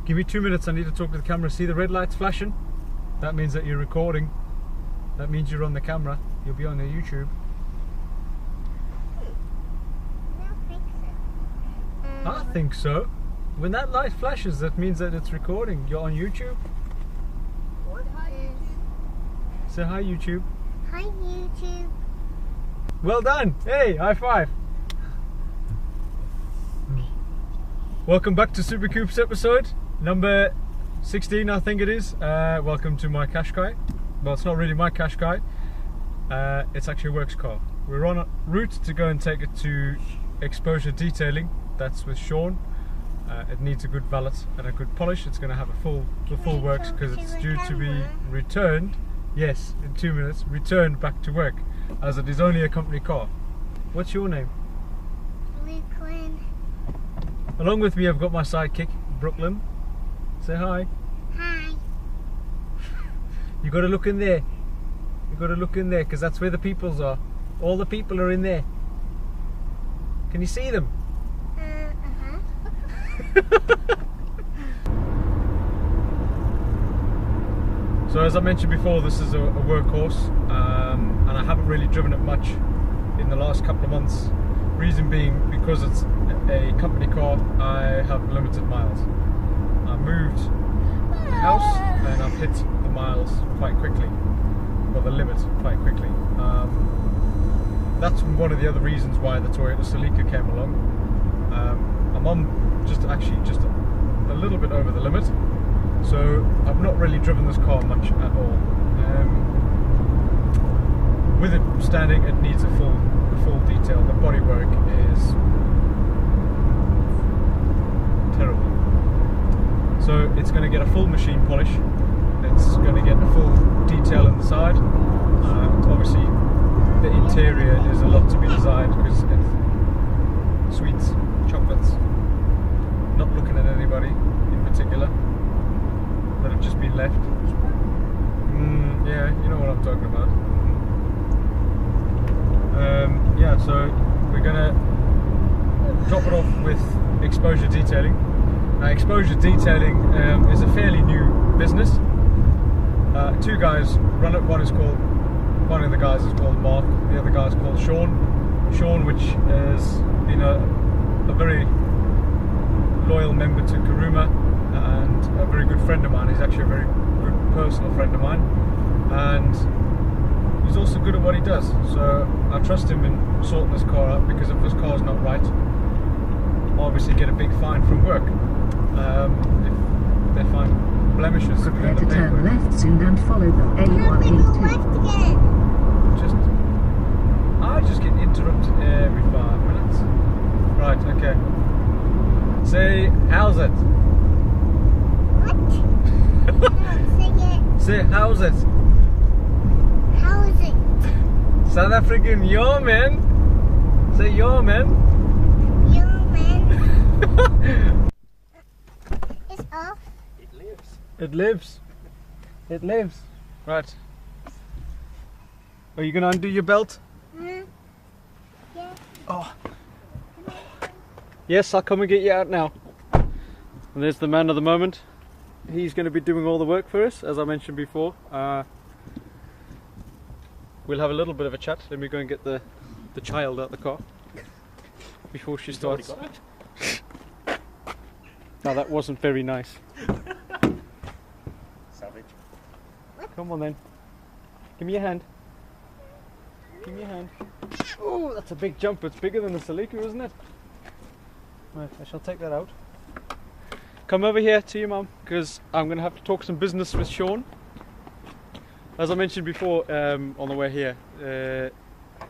Give me 2 minutes, I need to talk to the camera. See the red lights flashing? That means that you're recording. That means you're on the camera. You'll be on the YouTube. I think so. When that light flashes, that means that it's recording. You're on YouTube. Hi, YouTube. Say hi, YouTube. Hi, YouTube. Well done. Hey, high five. Welcome back to SuperCoops episode number 16, I think it is. Welcome to my Qashqai. Well, it's not really my Qashqai. It's actually a works car. We're on a route to go and take it to exposure detailing. That's with Sean. It needs a good valet and a good polish. It's going to have the full works because it's due to be returned. Yes, in 2 minutes, returned back to work, as it is only a company car. What's your name? Brooklyn. Along with me, I've got my sidekick, Brooklyn. Say hi. Hi. You got to look in there. You got to look in there because that's where the peoples are. All the people are in there. Can you see them? So as I mentioned before, this is a workhorse, and I haven't really driven it much in the last couple of months. Reason being because it's a company car, I have limited miles. I moved house and I've hit the miles quite quickly, or the limit quite quickly. That's one of the other reasons why the Toyota Celica came along. I'm on just a little bit over the limit, so I've not really driven this car much at all. With it standing, it needs a full detail. The bodywork is terrible. So it's going to get a full machine polish. It's going to get a full detail on the side. Obviously, the interior is a lot to be desired because it's sweets, chocolates. Not looking at anybody in particular that have just been left. Yeah, you know what I'm talking about. Yeah, so we're gonna drop it off with exposure detailing. Exposure detailing is a fairly new business. Two guys run it. One of the guys is called Mark. The other guy is called Sean. Sean, which has been a very loyal member to Karuma and a very good friend of mine. He's actually a very good personal friend of mine, and he's also good at what he does. So I trust him in sorting this car out, because if this car's not right, I'll obviously get a big fine from work. If they find blemishes, prepare to turn left soon and follow the A182. I just get interrupted every 5 minutes. Right, okay. Say, how's it? What? Say, how's it? How is it? South African, yo man. Say, yo man. Yo, man. It's off. It lives. It lives. It lives. Right. Are you gonna undo your belt? Yeah. Oh. Yes, I'll come and get you out now. And there's the man of the moment. He's going to be doing all the work for us, as I mentioned before. We'll have a little bit of a chat. Let me go and get the child out of the car before she starts. No, that wasn't very nice. Savage. Come on then. Give me your hand. Give me your hand. Oh, that's a big jump. It's bigger than the Celica, isn't it? Right, I shall take that out. Come over here to your mum, because I'm going to have to talk some business with Sean. As I mentioned before on the way here,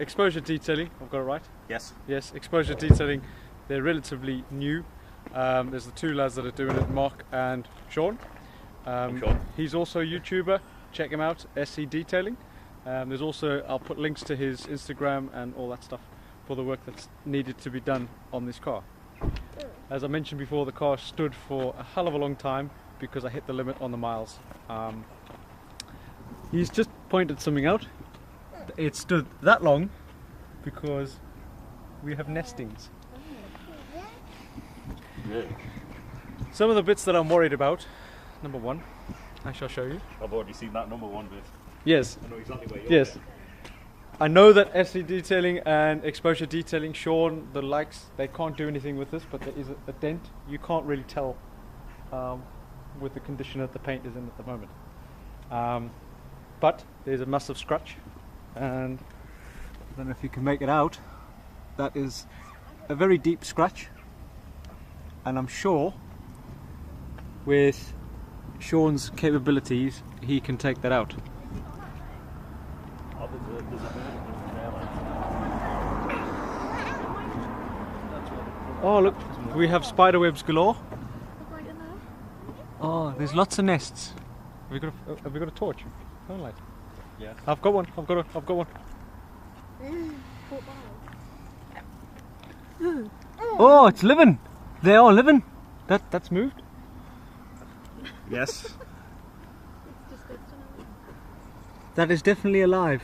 exposure detailing, I've got it right? Yes. Yes, exposure detailing, they're relatively new. There's the two lads that are doing it, Mark and Sean. I'm Sean. He's also a YouTuber, check him out, SC Detailing. There's also, I'll put links to his Instagram and all that stuff for the work that's needed to be done on this car. As I mentioned before, the car stood for a hell of a long time because I hit the limit on the miles. He's just pointed something out. It stood that long because we have nestings. Yeah. Some of the bits that I'm worried about. Number one, I shall show you. I've already seen that number one bit. Yes. I know exactly where you're Yes. I know that SE detailing and exposure detailing, Sean, the likes, they can't do anything with this, but there is a dent. You can't really tell with the condition that the paint is in at the moment. But there's a massive scratch, and I don't know if you can make it out. That is a very deep scratch, and I'm sure with Sean's capabilities he can take that out. Oh, there's a Oh look, we have spider webs galore. Oh, there's lots of nests. Have we got a torch? Phone light. Yeah. I've got one. I've got one. Oh, it's living. They are living. That's moved. Yes. That is definitely alive.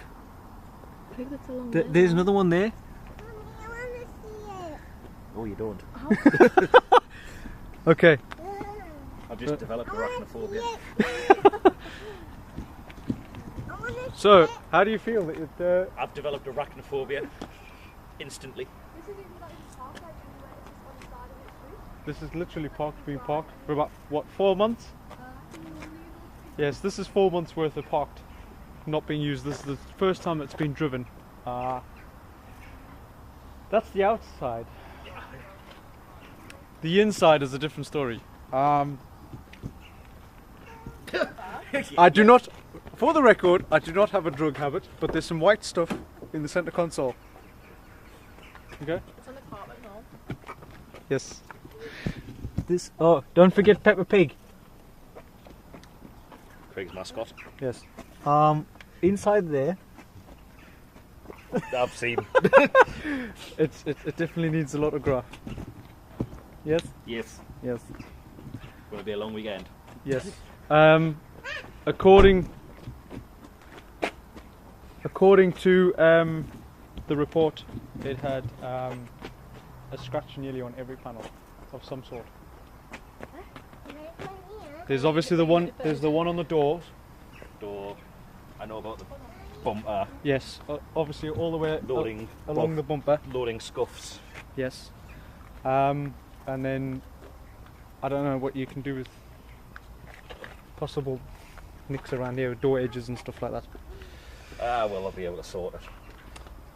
I think that's a long There's another one there. Mommy, I want to see it. Oh, you don't. Okay. I've just developed arachnophobia. So, how do you feel that it? I've developed arachnophobia instantly. This is literally being parked for about what, 4 months? Yes, this is 4 months worth of parked, not being used. This is the first time it's been driven. That's the outside. The inside is a different story. I do not, for the record, I do not have a drug habit, but there's some white stuff in the center console. Okay? It's on the carpet now. Yes. This. Oh, don't forget Peppa Pig. Craig's mascot. Yes. Inside there, I've seen. it definitely needs a lot of graft. Yes. Yes. Yes. Will it be a long weekend? Yes. According to the report, it had a scratch nearly on every panel of some sort. There's obviously the one. There's the one on the doors. Door. I know about the bumper. Yes. Obviously all the way Loading. along the bumper. Loading scuffs. Yes. And then I don't know what you can do with possible nicks around here, door edges and stuff like that. Well, I'll be able to sort it.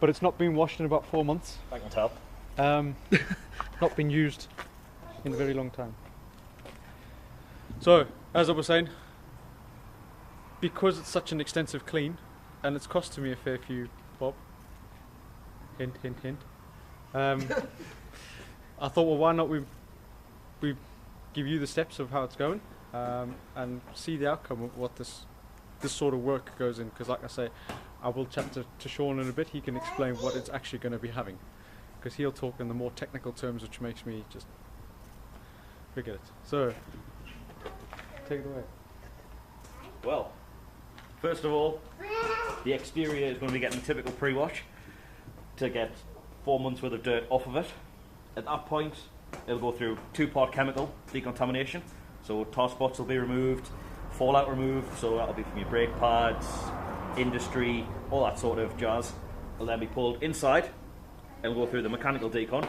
But it's not been washed in about 4 months. I can tell. Not been used in a very long time. So, as I was saying, because it's such an extensive clean, and it's costing me a fair few bob, hint, hint, hint, I thought, well, why not we give you the steps of how it's going, and see the outcome of what this sort of work goes in, because like I say, I will chat to Sean in a bit. He can explain what it's actually going to be having, because he'll talk in the more technical terms, which makes me just forget it. So, take it away. Well, first of all, the exterior is going to be getting typical pre-wash to get 4 months worth of dirt off of it. At that point, it'll go through 2-part chemical decontamination. So tar spots will be removed, fallout removed, so that'll be from your brake pads, industry, all that sort of jazz. It'll then be pulled inside. It'll go through the mechanical decon,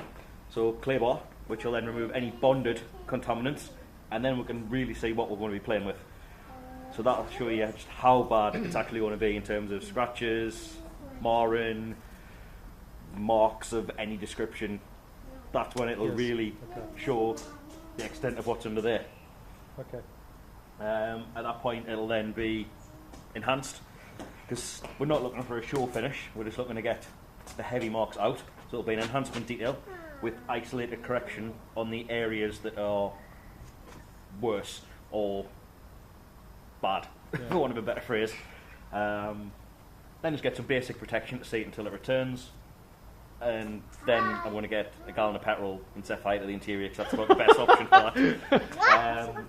so clay bar, which will then remove any bonded contaminants, and then we can really see what we're going to be playing with. So that'll show you just how bad it's actually going to be in terms of scratches, marring, marks of any description. That's when it'll really show the extent of what's under there. Okay. At that point, it'll then be enhanced, because we're not looking for a show finish, we're just looking to get the heavy marks out. So it'll be an enhancement detail with isolated correction on the areas that are worse or bad, for want of a better phrase. Then just get some basic protection to see it until it returns, and then I'm going to get a gallon of petrol and set fire to the interior, because that's about the best option for that.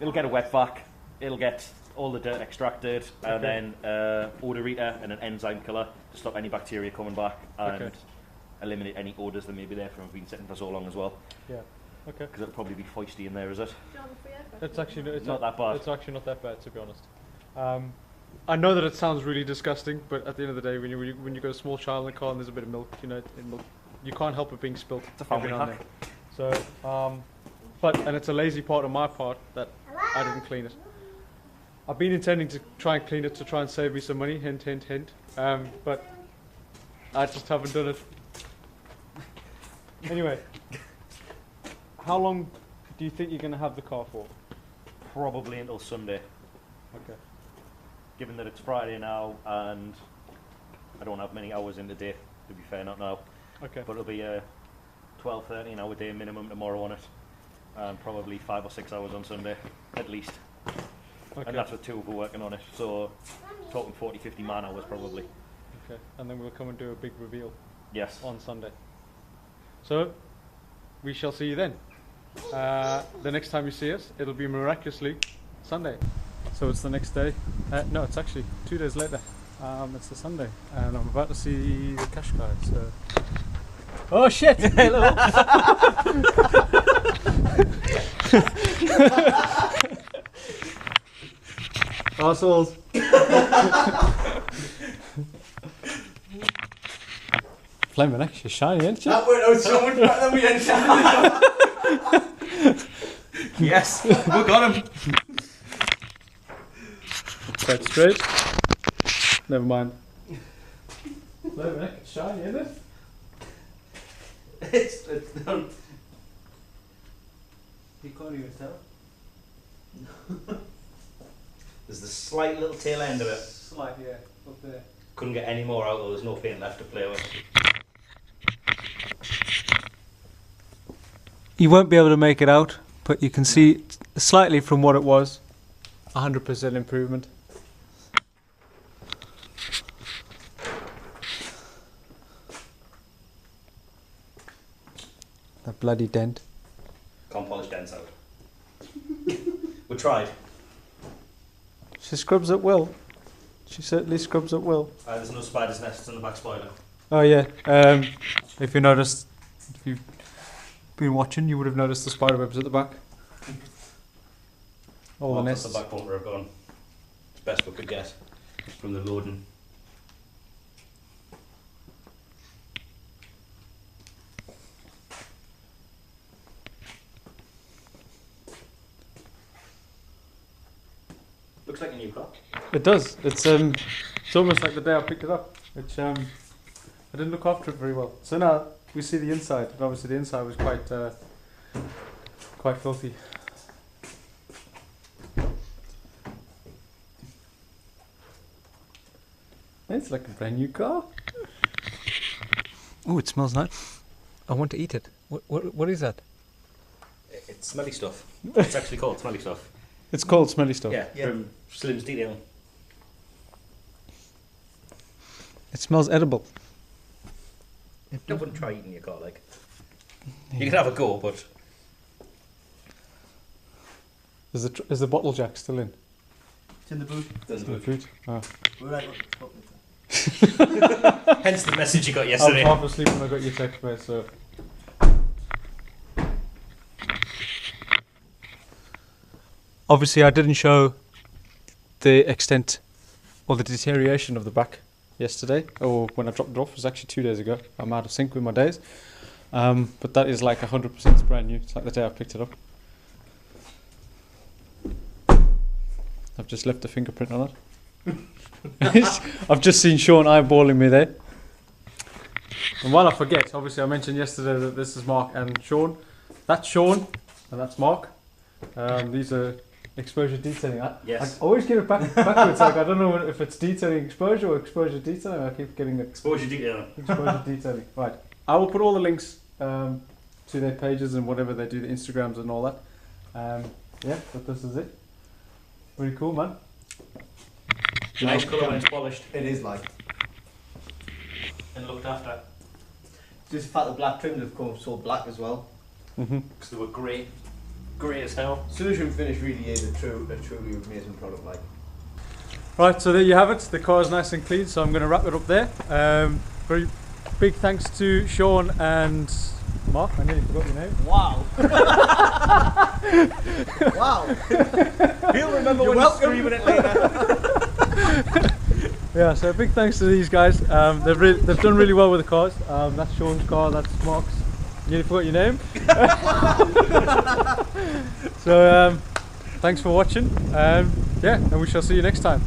It'll get a wet vac, it'll get all the dirt extracted, and then odorita and an enzyme killer to stop any bacteria coming back and eliminate any odours that may be there from being sitting for so long as well. Yeah. Okay. Because it'll probably be foisty in there, is it? Do you want the free air It's actually It's not that bad. It's actually not that bad, to be honest. I know that it sounds really disgusting, but at the end of the day, when you got a small child in the car and there's a bit of milk, you can't help it being spilt. It's a family every now and hack. then. So, and it's a lazy part on my part that I didn't clean it. I've been intending to try and clean it to try and save me some money. Hint, hint, hint. But I just haven't done it. Anyway, how long do you think you're going to have the car for? Probably until Sunday. Okay. Given that it's Friday now and I don't have many hours in the day, to be fair, not now. Okay. But it'll be a 12, 13 hour day minimum tomorrow on it. And probably 5 or 6 hours on Sunday, at least. Okay. And that's with 2 of us working on it. So, talking 40, 50 man hours probably. Okay. And then we'll come and do a big reveal Yes. on Sunday. So, we shall see you then. The next time you see us, it'll be miraculously Sunday. So it's the next day. No, it's actually 2 days later. It's the Sunday, and I'm about to see the cash guy. So. Oh shit! Hello. Arseholes. Flaming actually shiny, isn't it? That went out so much better than we intended. Yes, we got him. Quite straight. Never mind. Flaming actually shiny, isn't it? It's you can't even tell. There's the slight little tail end of it. Slight, yeah, up there. Couldn't get any more out though, there's no paint left to play with. You won't be able to make it out, but you can see slightly from what it was. 100% improvement. That bloody dent. Can't polish dents out. We tried. She scrubs at will. She certainly scrubs at will. There's no spider's nests in the back spoiler. Oh yeah. If you noticed, if you've been watching, you would have noticed the spider webs at the back. All the nests. The back bumper have gone. It's best we could get from the loading. Looks like a new car. It does. It's almost like the day I picked it up. Which I didn't look after it very well. So now we see the inside, and obviously the inside was quite filthy. It's like a brand new car. Oh, it smells nice. I want to eat it. What is that? It's smelly stuff. It's actually called smelly stuff. It's called smelly stuff. Yeah, from Slim's Detailing. It smells edible. I wouldn't try eating your car, like. You can have a go, but. Is the bottle jack still in? It's in the boot. It's in the boot. Food? Oh. We're like, what the Hence the message you got I was yesterday. half asleep when I got your text, mate, so. Obviously, I didn't show the extent or the deterioration of the back yesterday, or when I dropped it off. It was actually 2 days ago. I'm out of sync with my days. But that is like 100% brand new. It's like the day I picked it up. I've just left a fingerprint on it. I've just seen Sean eyeballing me there. And while I forget, obviously I mentioned yesterday that this is Mark and Sean. That's Sean and that's Mark. These are exposure detailing. Yes. I always get it backwards. Like I don't know if it's detailing exposure or exposure detailing. I keep getting it. Exposure Detailing. Exposure detailing. Right. I will put all the links to their pages and whatever they do, the Instagrams and all that. Yeah, but this is it. Pretty cool, man. Nice colour when it's polished It is like. and looked after. Just the fact the black trims have come so black as well. Because they were grey. Grey as hell. Solution finish really is a truly amazing product, like. Right, so there you have it. The car is nice and clean, so I'm going to wrap it up there. Very big thanks to Sean and Mark, I nearly forgot your name. Wow. Wow. He'll remember when he's screaming it later. Yeah, so big thanks to these guys. They've done really well with the cars. That's Sean's car, that's Mark's. Nearly forgot your name. So thanks for watching. Yeah, and we shall see you next time.